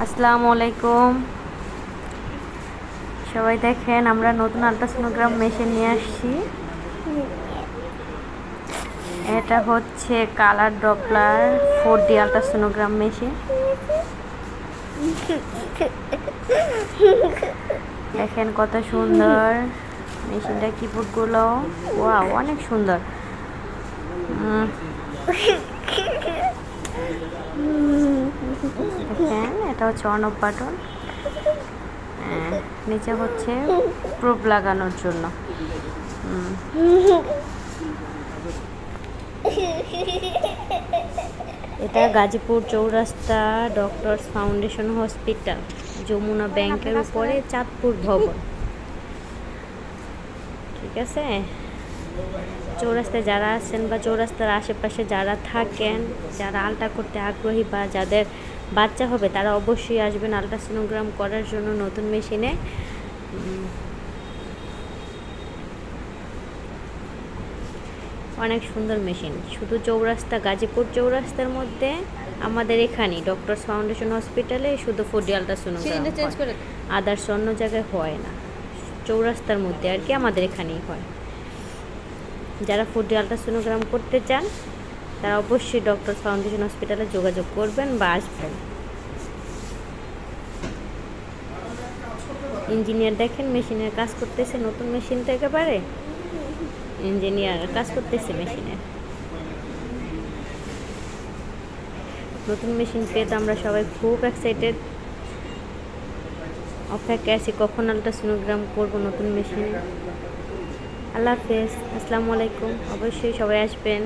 আসসালামু আলাইকুম। সবাই দেখেন, আমরা নতুন আল্ট্রাসোনোগ্রাম মেশিন নিয়ে আসছি। এটা হচ্ছে colour Doppler 4D ultrasonogram machine. দেখেন কত সুন্দর মেশিনটা, কিবোর্ডগুলো ওয়াও অনেক সুন্দর। দেখেন এটা হচ্ছে অন অফ বাটন, নিচে হচ্ছে প্রোব লাগানোর জন্য। এটা গাজীপুর চৌরাস্তা ডক্টরস ফাউন্ডেশন হসপিটাল, যমুনা ব্যাংকের উপরে চাঁদপুর ভবন। ঠিক আছে, চৌরাস্তায় যারা আছেন বা চৌরাস্তার আশেপাশে যারা থাকেন, যারা আলট্রা করতে আগ্রহী বা যাদের বাচ্চা হবে, তারা অবশ্যই আসবেন আলট্রাসোনোগ্রাম করার জন্য নতুন মেশিনে। অনেক সুন্দর মেশিন। শুধু চৌরাস্তা, গাজীপুর চৌরাস্তার মধ্যে আমাদের এখানেই ডক্টরস ফাউন্ডেশন হসপিটালে শুধু 4D আলট্রাসোনোগ্রাম হয়, আদার্স অন্য জায়গায় হয় না। চৌরাস্তার মধ্যে আর কি আমাদের এখানেই হয়। যারা 4D আলট্রাসোনোগ্রাম করতে চান তারা অবশ্যই ডক্টরস ফাউন্ডেশন হসপিটালে যোগাযোগ করবেন বা আসবেন। ইঞ্জিনিয়ার দেখেন মেশিনের কাজ করতেছে, নতুন মেশিন তো একেবারে ইঞ্জিনিয়ার কাজ করতেছে মেশিনের। নতুন মেশিন পেয়ে তো আমরা সবাই খুব এক্সাইটেড, অপেক্ষায় আছি কখন আলট্রাসোনোগ্রাম করবো নতুন মেশিনে। আল্লাহ হাফেজ, আসসালামু আলাইকুম। অবশ্যই সবাই আসবেন।